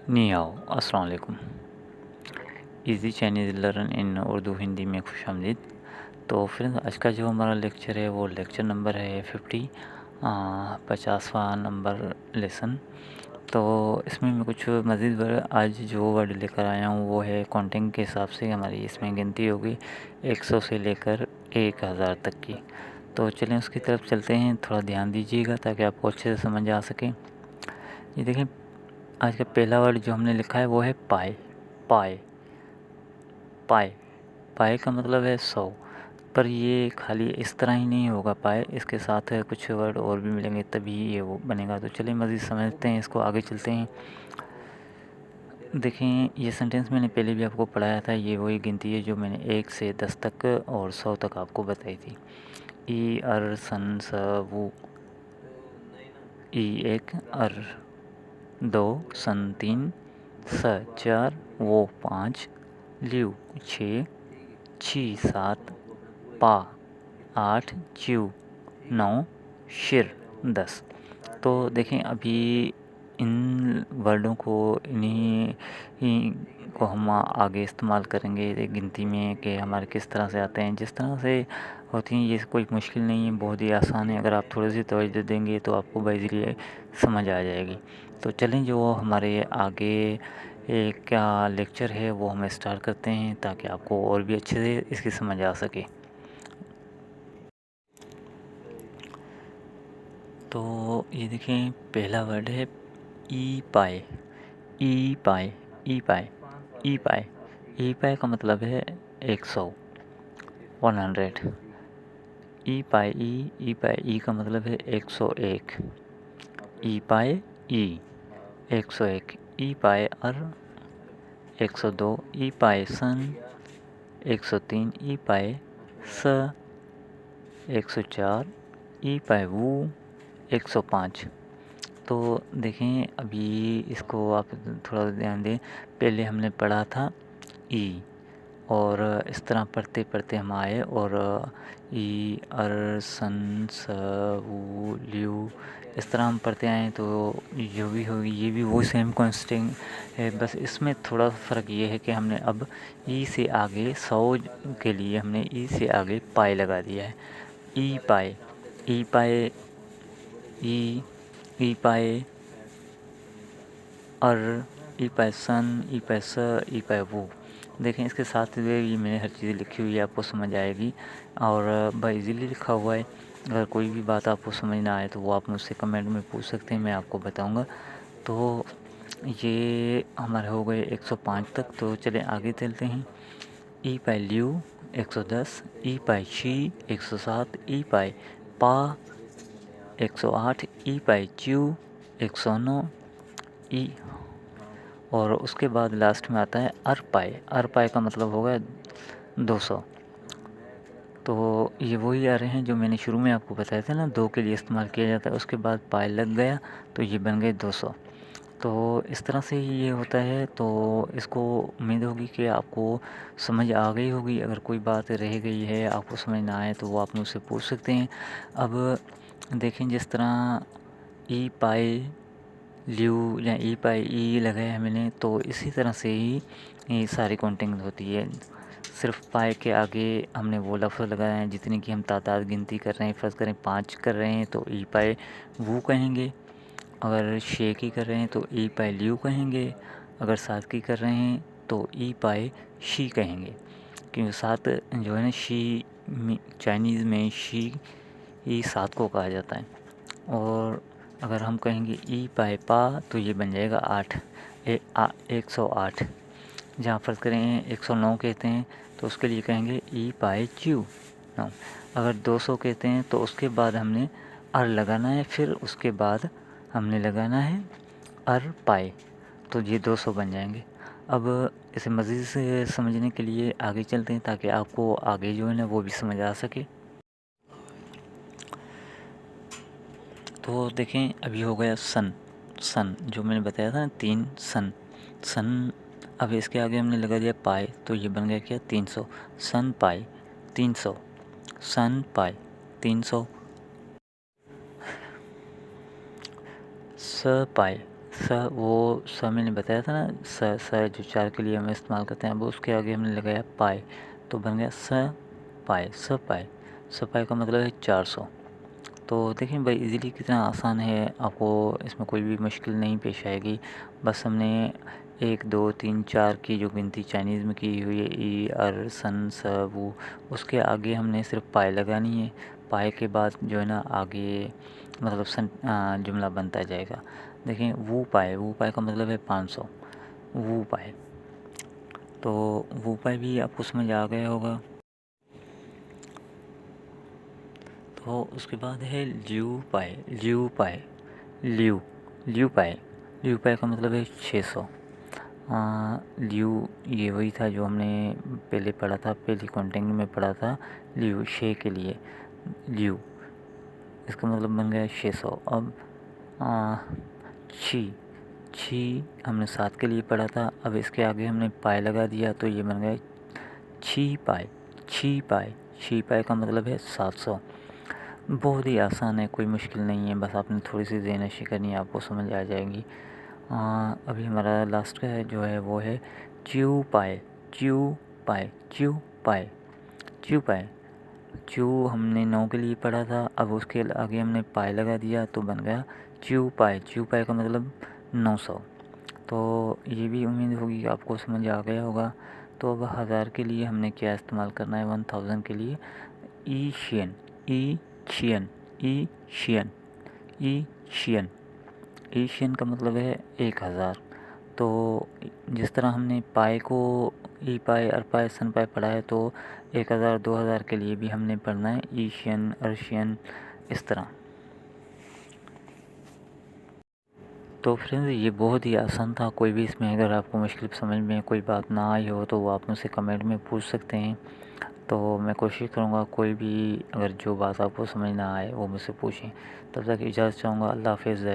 नी हाओ, अस्सलाम वालेकुम। Easy Chinese learn in Urdu Hindi में खुशामदीद। तो फ्रेंड्स, आज का जो हमारा लेक्चर है वो लेक्चर नंबर है 50वां नंबर लेसन। तो इसमें मैं कुछ मज़ीद वर्ड आज जो वर्ड लेकर आया हूँ वो है काउंटिंग के हिसाब से हमारी इसमें गिनती होगी 100 से लेकर 1000 तक की। तो चलें उसकी तरफ चलते हैं, थोड़ा ध्यान दीजिएगा ताकि आपको अच्छे से समझ आ सके। ये देखें, आज का पहला वर्ड जो हमने लिखा है वो है पाए। पाए पाए पाए का मतलब है 100, पर ये खाली इस तरह ही नहीं होगा पाए, इसके साथ कुछ वर्ड और भी मिलेंगे तभी ये वो बनेगा। तो चलिए मज़ीद समझते हैं इसको, आगे चलते हैं। देखें, ये सेंटेंस मैंने पहले भी आपको पढ़ाया था, ये वही गिनती है जो मैंने 1 से 10 तक और 100 तक आपको बताई थी। ई अर सन स वो, ई 1 अर 2 सन 3 स 4 वो 5 ल्यू 6 छी 7 पा 8 च्यू 9 शिर 10। तो देखें, अभी इन वर्डों को इन्हीं को हम आगे इस्तेमाल करेंगे गिनती में कि हमारे किस तरह से आते हैं, जिस तरह से होती हैं। ये कोई मुश्किल नहीं है, बहुत ही आसान है। अगर आप थोड़ी सी तवज्जो देंगे तो आपको बाइज़िली समझ आ जाएगी। तो चलें, जो हमारे आगे क्या लेक्चर है वो हम स्टार्ट करते हैं ताकि आपको और भी अच्छे से इसकी समझ आ सके। तो ये देखें, पहला वर्ड है ई पाए। ई पाए ई पाए ई पाए ई पाए का मतलब है 100, 100। ई पाए ई पाए ई का मतलब है 101। ई पाए ई 101। ई पाए अर 102। ई पाए सन 103। ई पाए स 104। ई पाए वू 105। तो देखें, अभी इसको आप थोड़ा ध्यान दें। पहले हमने पढ़ा था ई, और इस तरह पढ़ते पढ़ते हम आए और ई अर सन स वू ल्यू इस तरह हम पढ़ते आए। तो जो भी होगी ये भी वो सेम कॉन्स्टेंट है, बस इसमें थोड़ा फ़र्क ये है कि हमने अब ई से आगे 100 के लिए हमने ई से आगे पाए लगा दिया है। ई पाए ई पाए ई ई पाए अर ई पाए सन ई पाए स ई पाए वो। देखें, इसके साथ में ये मैंने हर चीज़ लिखी हुई है, आपको समझ आएगी और इजीली लिखा हुआ है। अगर कोई भी बात आपको समझ ना आए तो वो आप मुझसे कमेंट में पूछ सकते हैं, मैं आपको बताऊंगा। तो ये हमारे हो गए 105 तक। तो चलें आगे चलते हैं। ई पाए ल्यू 110। ई पाए शी 107। ई पाए पा 108। ई पाए च्यू 109। ई और उसके बाद लास्ट में आता है अरपाए। अरपाए का मतलब होगा 200। तो ये वही आ रहे हैं जो मैंने शुरू में आपको बताया था ना, 2 के लिए इस्तेमाल किया जाता है, उसके बाद पाए लग गया तो ये बन गए 200। तो इस तरह से ही ये होता है। तो इसको उम्मीद होगी कि आपको समझ आ गई होगी। अगर कोई बात रह गई है, आपको समझ ना आए, तो वो आप मुझसे पूछ सकते हैं। अब देखें, जिस तरह ई पाए ल्यू या ई पाई ई लगाया है मैंने, तो इसी तरह से ही ये सारी काउंटिंग होती है। सिर्फ पाए के आगे हमने वो लफ्ज़ लगाया है जितनी की हम तादाद गिनती कर रहे हैं। फ़र्ज़ करें 5 कर रहे हैं तो ई पाए वो कहेंगे। अगर 6 की कर रहे हैं तो ई पाए ल्यू कहेंगे। अगर 7 की कर रहे हैं तो ई पाए शी कहेंगे, क्योंकि 7 जो है ना, शी चाइनीज़ में शी ई 7 को कहा जाता है। और अगर हम कहेंगे ई पाए पा तो ये बन जाएगा 8, 108। जहाँ फ़र्ज़ करें 109 कहते हैं तो उसके लिए कहेंगे ई पाए च्यू 9। अगर 200 कहते हैं तो उसके बाद हमने अर लगाना है, फिर उसके बाद हमने लगाना है अर पाए, तो ये 200 बन जाएंगे। अब इसे मज़ीद से समझने के लिए आगे चलते हैं ताकि आपको आगे जो है ना वो भी समझ आ सके। तो देखें, अभी हो गया सन। सन जो मैंने बताया था ना, 3 सन। सन अब इसके आगे हमने लगा दिया पाए, तो ये बन गया क्या 300। सन पाए 300। सन पाए 300। स पाए स मैंने बताया था ना, स जो 4 के लिए हम इस्तेमाल करते हैं, अब उसके आगे हमने लगाया पाई, तो बन गया स पाई का मतलब है 400। तो देखें भाई इजीली कितना आसान है, आपको इसमें कोई भी मुश्किल नहीं पेश आएगी। बस हमने 1 2 3 4 की जो गिनती चाइनीज़ में की हुई है, ई अर सन स वो, उसके आगे हमने सिर्फ पाई लगानी है। पाई के बाद जो है ना आगे मतलब जुमला बनता जाएगा। देखें वो पाए का मतलब है 500, वो पाए। तो वो पाए भी आपको समझ आ गया होगा। तो उसके बाद है ल्यू पाए। ल्यू पाए का मतलब है 600। ल्यू ये वही था जो हमने पहले पढ़ा था, पहली कॉन्टेंट में पढ़ा था, ल्यू शे के लिए ल्यू, इसका मतलब बन गया 600। अब छी हमने 7 के लिए पढ़ा था, अब इसके आगे हमने पाए लगा दिया तो ये बन गया छी पाए का मतलब है 700। बहुत ही आसान है, कोई मुश्किल नहीं है, बस आपने थोड़ी सी ज़हनशी करनी है, आपको समझ आ जाएगी। अभी हमारा लास्ट का है जो है वो है च्यू पाए। च्यू हमने 9 के लिए पढ़ा था, अब उसके आगे हमने पाए लगा दिया तो बन गया च्यू पाए का मतलब 900। तो ये भी उम्मीद होगी कि आपको समझ आ गया होगा। तो अब 1000 के लिए हमने क्या इस्तेमाल करना है, 1000 के लिए एशियन का मतलब है 1000। तो जिस तरह हमने पाए को ई पाए अर पाए सन पाए पढ़ा है, तो 1000 2000 के लिए भी हमने पढ़ना है एशियन अर्शियन, इस तरह। तो फ्रेंड्स ये बहुत ही आसान था, कोई भी इसमें अगर आपको मुश्किल समझ में कोई बात ना आई हो तो वो आप मुझसे कमेंट में पूछ सकते हैं। तो मैं कोशिश करूँगा कोई भी अगर जो बात आपको समझ ना आए वो मुझसे पूछें। तब तक इजाज़त चाहूँगा। अल्लाह हाफ़िज़।